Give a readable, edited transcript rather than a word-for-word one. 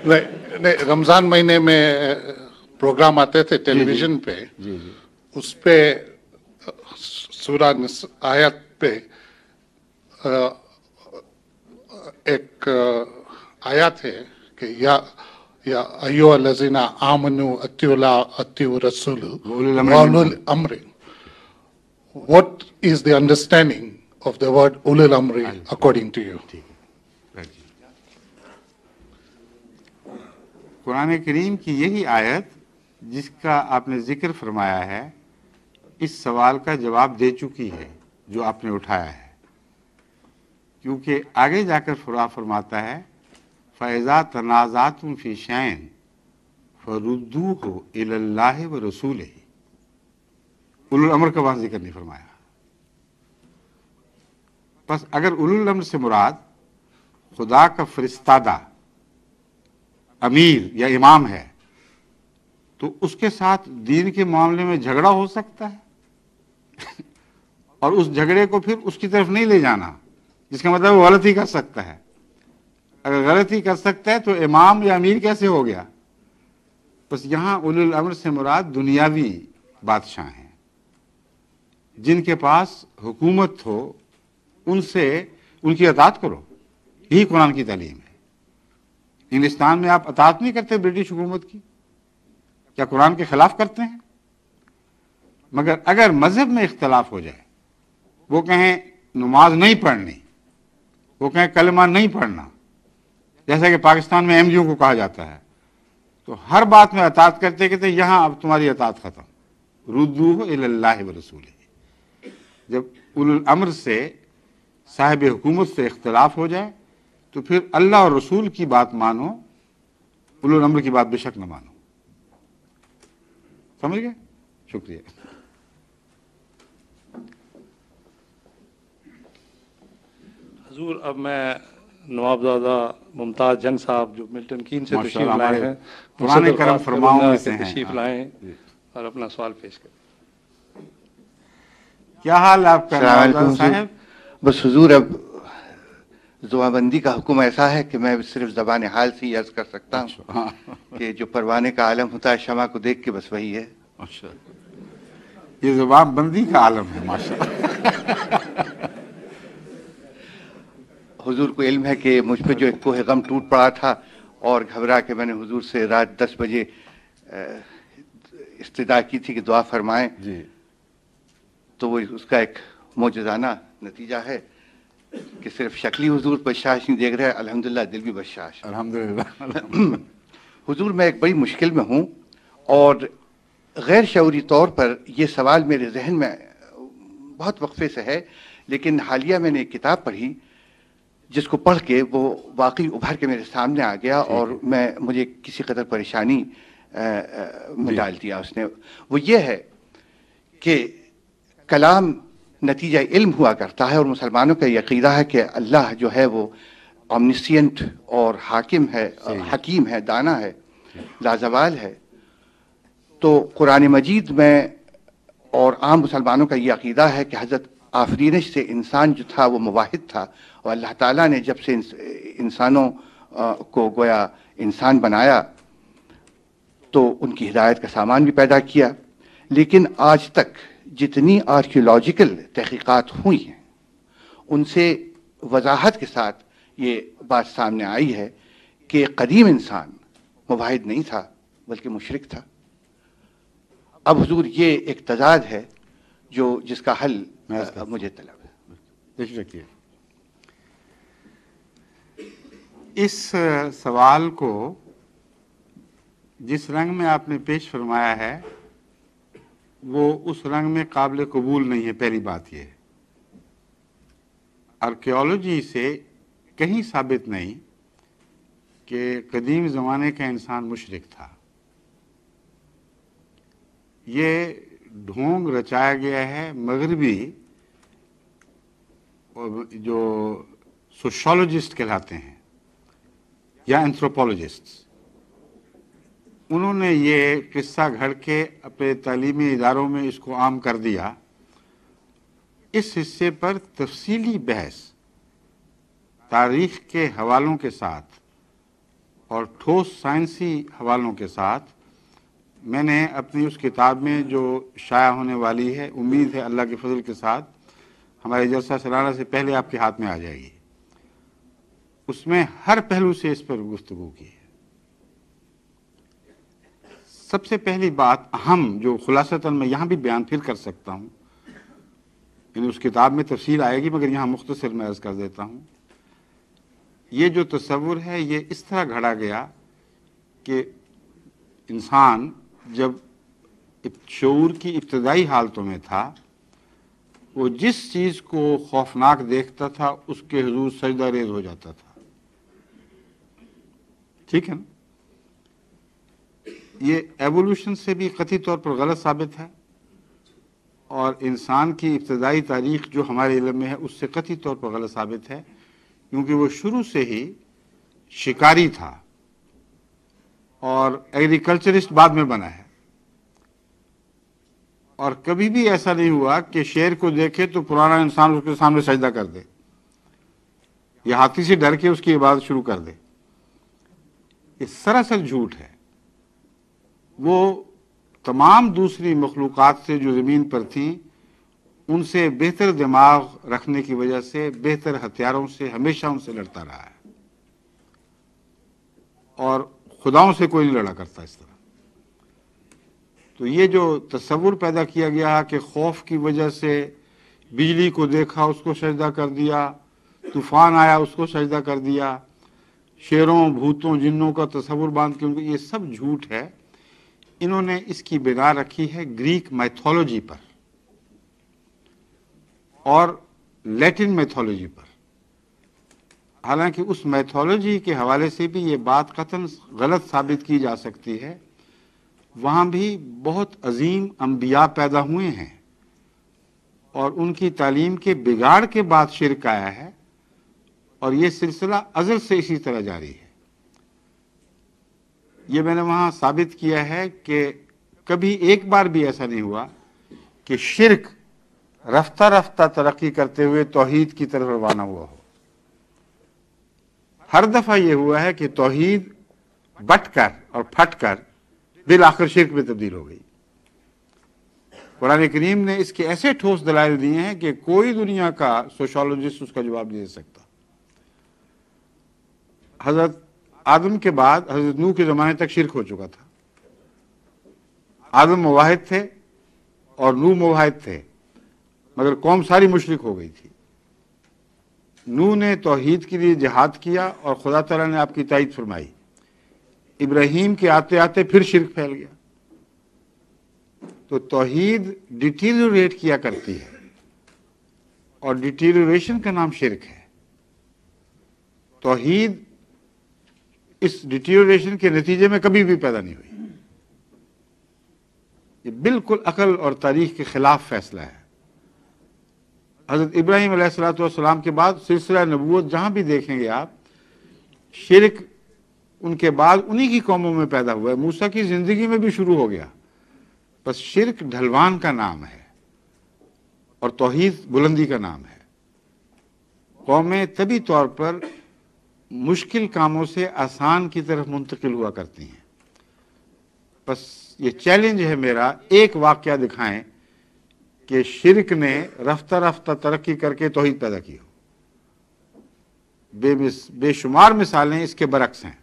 نہیں رمضان مہینے میں پروگرام آتے تھے ٹیلی ویژن پہ، اس پہ سورہ آیت پہ ایک آیات ہے کہ یا ایھا الذین آمنوا اطیعوا اللہ اطیعوا الرسول وَأُولِي الْأَمْرِ. What is the understanding of the word ulul amri according to you? قرآن کریم کی یہی آیت جس کا آپ نے ذکر فرمایا ہے اس سوال کا جواب دے چکی ہے جو آپ نے اٹھایا ہے، کیونکہ آگے جا کر فرماتا ہے فَإِذَا تَنَازَعْتُمْ فِي شَيْءٍ فَرُدُّوهُ إِلَى اللَّهِ وَرَسُولِهِ. اولو الامر کا وہاں ذکر نہیں فرمایا. بس اگر اولو الامر سے مراد خدا کا فرستادہ امیر یا امام ہے تو اس کے ساتھ دین کے معاملے میں جھگڑا ہو سکتا ہے اور اس جھگڑے کو پھر اس کی طرف نہیں لے جانا، جس کا مطلب وہ غلطی کر سکتا ہے. اگر غلطی کر سکتا ہے تو امام یا امیر کیسے ہو گیا؟ بس یہاں اولو الامر سے مراد دنیاوی بادشاہ ہیں جن کے پاس حکومت ہو، ان سے ان کی اطاعت کرو. یہی قرآن کی تعلیم ہے. انگلستان میں آپ اطاعت نہیں کرتے برٹش حکومت کی، کیا قرآن کے خلاف کرتے ہیں؟ مگر اگر مذہب میں اختلاف ہو جائے، وہ کہیں نماز نہیں پڑھنی، وہ کہیں کلمہ نہیں پڑھنا، جیسا کہ پاکستان میں ایم جیوں کو کہا جاتا ہے، تو ہر بات میں اطاعت کرتے کہتے یہاں اب تمہاری اطاعت ختم. ردوہ الی اللہ ورسولہ. جب اولو الامر سے صاحب حکومت سے اختلاف ہو جائے تو پھر اللہ اور رسول کی بات مانو، اولو الامر کی بات بے شک نہ مانو. سمجھ گئے؟ شکریہ. حضور اب میں نوابزادہ ممتاز جنگ صاحب جو ملٹن کین سے تشریف لائے ہیں، قرآن کرم فرماؤں میں سے ہیں، تشریف لائیں اور اپنا سوال پیش کریں. کیا حال ہے آپ کا نوابزادہ صاحب؟ بس حضور اب زبان بندی کا حکم ایسا ہے کہ میں صرف زبان حال سے ہی عرض کر سکتا ہوں کہ جو پروانے کا عالم ہوتا ہے شمع کو دیکھ کے بس وہی ہے. یہ زبان بندی کا عالم ہے ماشاءاللہ. حضور کو علم ہے کہ مجھ پہ جو ایک کوہ غم ٹوٹ پڑا تھا اور گھبرا کے میں نے حضور سے رات 10 بجے استدعا کی تھی کہ دعا فرمائیں، تو وہ اس کا ایک معجزانہ نتیجہ ہے کہ صرف شکلی حضور بشاش نہیں دیکھ رہے، الحمدللہ دل بھی بشاش. الحمدللہ. حضور میں ایک بڑی مشکل میں ہوں اور غیر شعوری طور پر یہ سوال میرے ذہن میں بہت وقفے سے ہے، لیکن حالیہ میں نے ایک کتاب پڑھی جس کو پڑھ کے وہ واقعی ابھر کے میرے سامنے آ گیا اور مجھے کسی قدر پریشانی میں ڈال دیا اس نے. وہ یہ ہے کہ کلام نتیجہ علم ہوا کرتا ہے اور مسلمانوں کا یہ عقیدہ ہے کہ اللہ جو ہے وہ اومنیسینٹ اور حاکم ہے، حکیم ہے، دانا ہے، لازوال ہے. تو قرآن مجید میں اور عام مسلمانوں کا یہ عقیدہ ہے کہ حضرت آفرینش سے انسان جو تھا وہ مواحد تھا، اور اللہ تعالیٰ نے جب سے انسانوں کو گویا انسان بنایا تو ان کی ہدایت کا سامان بھی پیدا کیا. لیکن آج تک جتنی آرکیولوجیکل تحقیقات ہوئی ہیں ان سے وضاحت کے ساتھ یہ بات سامنے آئی ہے کہ قدیم انسان مواحد نہیں تھا بلکہ مشرک تھا. اب حضور یہ ایک تضاد ہے جس کا حل مجھے طلب ہے. دیکھ رکھیے اس سوال کو جس رنگ میں آپ نے پیش فرمایا ہے وہ اس رنگ میں قابل قبول نہیں ہے. پہلی بات یہ ہے آرکیالوجی سے کہیں ثابت نہیں کہ قدیم زمانے کا انسان مشرک تھا. یہ ڈھونگ رچایا گیا ہے مغربی جو سوشولوجسٹ کہلاتے ہیں یا اینتھروپولوجسٹ، انہوں نے یہ قصہ گھڑ کے اپنے تعلیمی اداروں میں اس کو عام کر دیا. اس حصے پر تفصیلی بحث تاریخ کے حوالوں کے ساتھ اور ٹھوس سائنسی حوالوں کے ساتھ میں نے اپنی اس کتاب میں جو شائع ہونے والی ہے، امید ہے اللہ کے فضل کے ساتھ ہمارے جلسہ سالانہ سے پہلے آپ کے ہاتھ میں آ جائے گی، اس میں ہر پہلو سے اس پر گفتگو کی ہے۔ سب سے پہلی بات اہم جو خلاصتاً میں یہاں بھی بیان پھر کر سکتا ہوں، یعنی اس کتاب میں تفصیل آئے گی مگر یہاں مختصر میں عرض کر دیتا ہوں، یہ جو تصور ہے یہ اس طرح گھڑا گیا کہ انسان جب شعور کی ابتدائی حالتوں میں تھا، وہ جس چیز کو خوفناک دیکھتا تھا اس کے حضور سجدہ ریز ہو جاتا تھا، ٹھیک ہے نا؟ یہ ایوولوشن سے بھی قطعی طور پر غلط ثابت ہے، اور انسان کی ابتدائی تاریخ جو ہمارے علم میں ہے اس سے قطعی طور پر غلط ثابت ہے، کیونکہ وہ شروع سے ہی شکاری تھا اور ایگریکلچرسٹ بعد میں بنا ہے، اور کبھی بھی ایسا نہیں ہوا کہ شیر کو دیکھے تو پرانا انسان اس کے سامنے سجدہ کر دے یا ہاتھی سے ڈر کے اس کی عبادت شروع کر دے۔ یہ سراسر جھوٹ ہے۔ وہ تمام دوسری مخلوقات سے جو زمین پر تھیں ان سے بہتر دماغ رکھنے کی وجہ سے، بہتر ہتھیاروں سے ہمیشہ ان سے لڑتا رہا ہے، اور خداؤں سے کوئی نہیں لڑا کرتا اس طرح۔ تو یہ جو تصور پیدا کیا گیا کہ خوف کی وجہ سے بجلی کو دیکھا اس کو سجدہ کر دیا، طوفان آیا اس کو سجدہ کر دیا، شیروں بھوتوں جنوں کا تصور باندھ کے ان کو، یہ سب جھوٹ ہے۔ انہوں نے اس کی بنا رکھی ہے گریک میتھولوجی پر اور لیٹن میتھولوجی پر، حالانکہ اس میتھولوجی کے حوالے سے بھی یہ بات قطعاً غلط ثابت کی جا سکتی ہے۔ وہاں بھی بہت عظیم انبیاء پیدا ہوئے ہیں اور ان کی تعلیم کے بگاڑ کے بعد شرک آیا ہے، اور یہ سلسلہ ازل سے اسی طرح جاری ہے۔ یہ میں نے وہاں ثابت کیا ہے کہ کبھی ایک بار بھی ایسا نہیں ہوا کہ شرک رفتہ رفتہ ترقی کرتے ہوئے توحید کی طرف روانہ ہوا ہو۔ ہر دفعہ یہ ہوا ہے کہ توحید بٹ کر اور پھٹ کر بالآخر شرک میں تبدیل ہو گئی۔ قرآن کریم نے اس کے ایسے ٹھوس دلائل دیے ہیں کہ کوئی دنیا کا سوشالوجسٹ اس کا جواب نہیں دے سکتا۔ حضرت آدم کے بعد حضرت نوح کے زمانے تک شرک ہو چکا تھا۔ آدم موحد تھے اور نوح موحد تھے، مگر قوم ساری مشرک ہو گئی تھی۔ نوح نے توحید کے لیے جہاد کیا اور خدا تعالیٰ نے آپ کی تائید فرمائی۔ ابراہیم کے آتے آتے پھر شرک پھیل گیا۔ تو توحید ڈیٹیریوریٹ کیا کرتی ہے، اور ڈیٹیریوریشن کا نام شرک ہے۔ توحید اس ڈیٹیریوریشن کے نتیجے میں کبھی بھی پیدا نہیں ہوئی۔ یہ بالکل عقل اور تاریخ کے خلاف فیصلہ ہے۔ حضرت ابراہیم علیہ السلام کے بعد سلسلہ نبوت جہاں بھی دیکھیں گے آپ، شرک ان کے بعد انہی کی قوموں میں پیدا ہوا ہے۔ موسیٰ کی زندگی میں بھی شروع ہو گیا، بس شرک ڈھلوان کا نام ہے اور توحید بلندی کا نام ہے۔ قومیں طبی طور پر مشکل کاموں سے آسان کی طرف منتقل ہوا کرتی ہیں۔ بس یہ چیلنج ہے میرا، ایک واقعہ دکھائیں کہ شرک نے رفتہ رفتہ ترقی کر کے توحید پیدا کی ہو۔ بے شمار مثالیں اس کے برعکس ہیں۔